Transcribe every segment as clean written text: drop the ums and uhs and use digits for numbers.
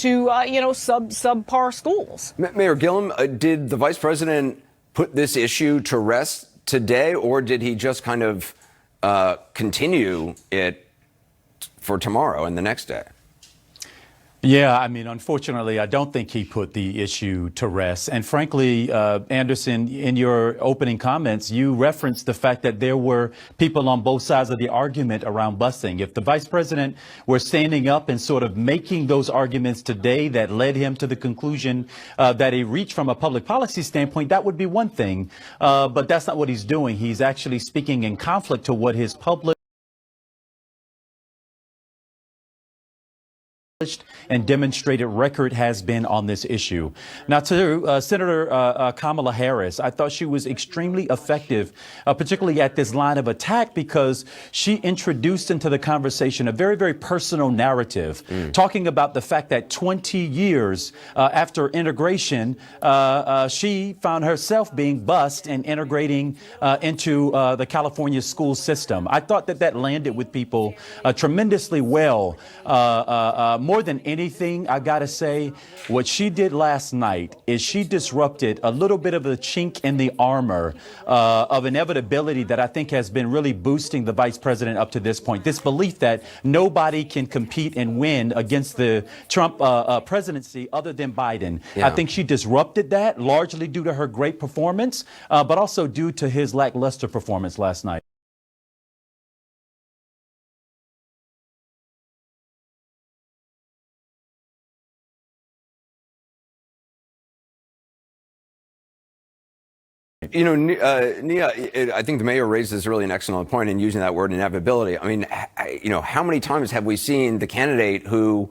to subpar schools. Mayor Gillum, did the vice president put this issue to rest today, or did he just kind of continue it for tomorrow and the next day? Yeah, I mean, unfortunately, I don't think he put the issue to rest. And frankly, Anderson, in your opening comments, you referenced the fact that there were people on both sides of the argument around busing. If the vice president were standing up and sort of making those arguments today that led him to the conclusion that he reached from a public policy standpoint, that would be one thing. But that's not what he's doing. He's actually speaking in conflict to what his public and demonstrated record has been on this issue. Now, to Senator Kamala Harris, I thought she was extremely effective, particularly at this line of attack, because she introduced into the conversation a very, very personal narrative, talking about the fact that 20 years after integration, she found herself being bused and integrating into the California school system. I thought that that landed with people tremendously well. More than anything, I gotta say, what she did last night is she disrupted a little bit of a chink in the armor of inevitability that I think has been really boosting the vice president up to this point. This belief that nobody can compete and win against the Trump presidency other than Biden. Yeah. I think she disrupted that largely due to her great performance, but also due to his lackluster performance last night. You know, Nia, I think the mayor raises really an excellent point in using that word inevitability. I mean, how many times have we seen the candidate who,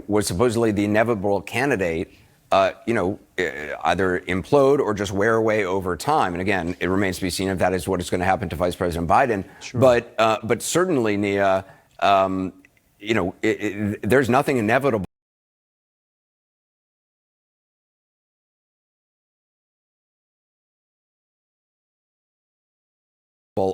was supposedly the inevitable candidate, either implode or just wear away over time? And again, it remains to be seen if that is what is going to happen to Vice President Biden. Sure. But certainly, Nia, there's nothing inevitable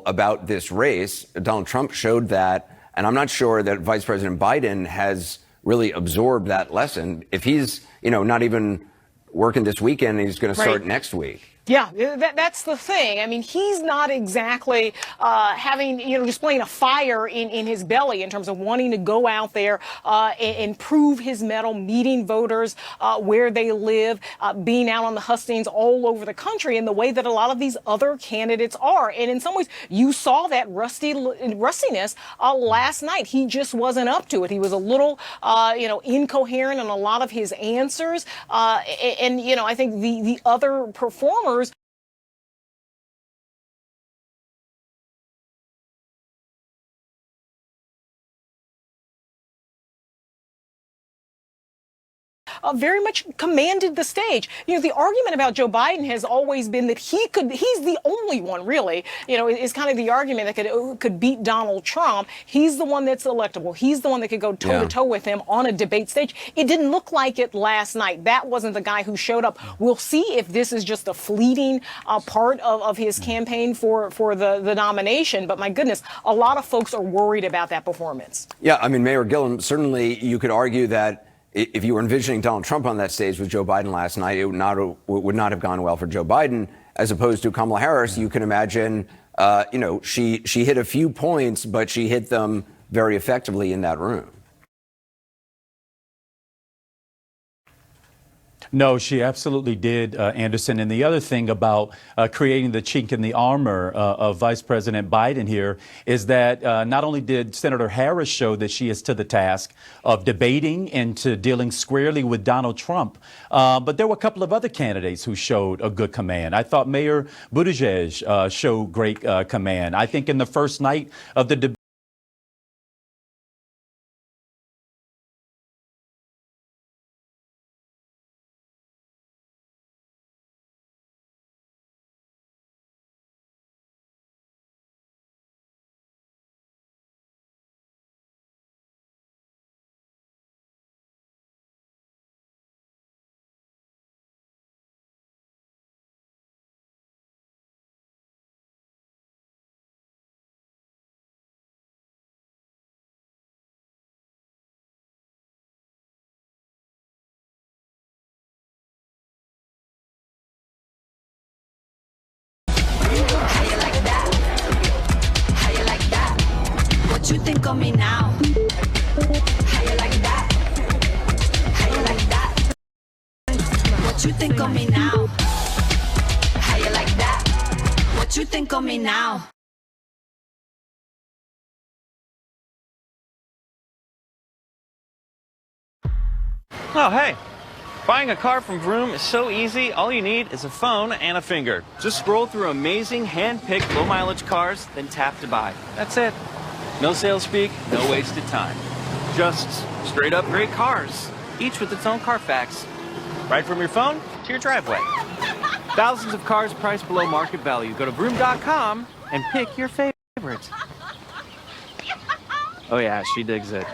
about this race. Donald Trump showed that, and I'm not sure that Vice President Biden has really absorbed that lesson. If he's, not even working this weekend, he's going to start next week. Yeah, that's the thing. I mean, he's not exactly having, displaying a fire in his belly in terms of wanting to go out there and prove his mettle, meeting voters where they live, being out on the hustings all over the country in the way that a lot of these other candidates are. And in some ways, you saw that rustiness last night. He just wasn't up to it. He was a little, incoherent in a lot of his answers. I think the other performers very much commanded the stage. The argument about Joe Biden has always been that he's the only one, really, is kind of the argument that could beat Donald Trump. He's the one that's electable. He's the one that could go toe to toe with him on a debate stage. It didn't look like it last night. That wasn't the guy who showed up. We'll see if this is just a fleeting part of his campaign for the nomination. But my goodness, a lot of folks are worried about that performance. Yeah, I mean, Mayor Gillum, certainly you could argue that if you were envisioning Donald Trump on that stage with Joe Biden last night, it would not have gone well for Joe Biden, as opposed to Kamala Harris. You can imagine, she hit a few points, but she hit them very effectively in that room. No, she absolutely did, Anderson. And the other thing about creating the chink in the armor of Vice President Biden here is that not only did Senator Harris show that she is to the task of debating and to dealing squarely with Donald Trump, but there were a couple of other candidates who showed a good command. I thought Mayor Buttigieg showed great command. I think in the first night of the debate, think of me now? How you like that? How you like that? What you think of me now? How you like that? What you think of me now? Oh, hey. Buying a car from Vroom is so easy. All you need is a phone and a finger. Just scroll through amazing hand-picked low-mileage cars, then tap to buy. That's it. No sales speak, no wasted time. Just straight-up great cars, each with its own Carfax. Right from your phone to your driveway. Thousands of cars priced below market value. Go to Vroom.com and pick your favorites. Oh yeah, she digs it.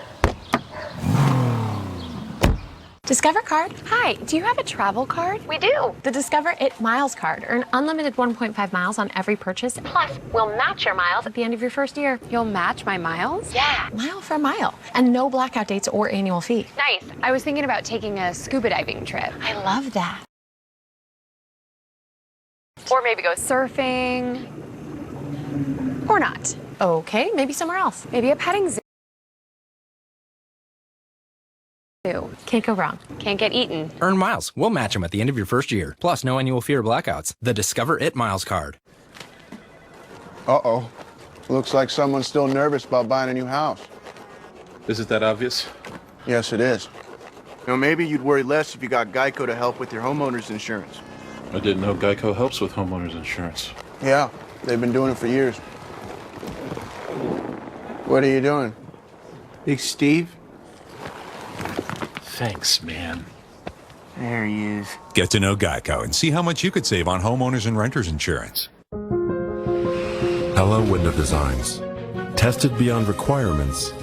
Discover card? Hi, do you have a travel card? We do. The Discover It Miles card. Earn unlimited 1.5 miles on every purchase. Plus, we'll match your miles. At the end of your first year. You'll match my miles? Yeah. Mile for mile. And no blackout dates or annual fee. Nice. I was thinking about taking a scuba diving trip. I love that. Or maybe go surfing. Or not. Okay, maybe somewhere else. Maybe a petting zoo. Can't go wrong. Can't get eaten. Earn miles. We'll match them at the end of your first year. Plus, no annual fee or blackouts. The Discover It Miles card. Uh-oh. Looks like someone's still nervous about buying a new house. Is it that obvious? Yes, it is. You know, maybe you'd worry less if you got Geico to help with your homeowner's insurance. I didn't know Geico helps with homeowners insurance. Yeah, they've been doing it for years. What are you doing? Big Steve? Thanks, man. There he is. Get to know Geico and see how much you could save on homeowners and renters insurance. Hello Window Designs. Tested beyond requirements,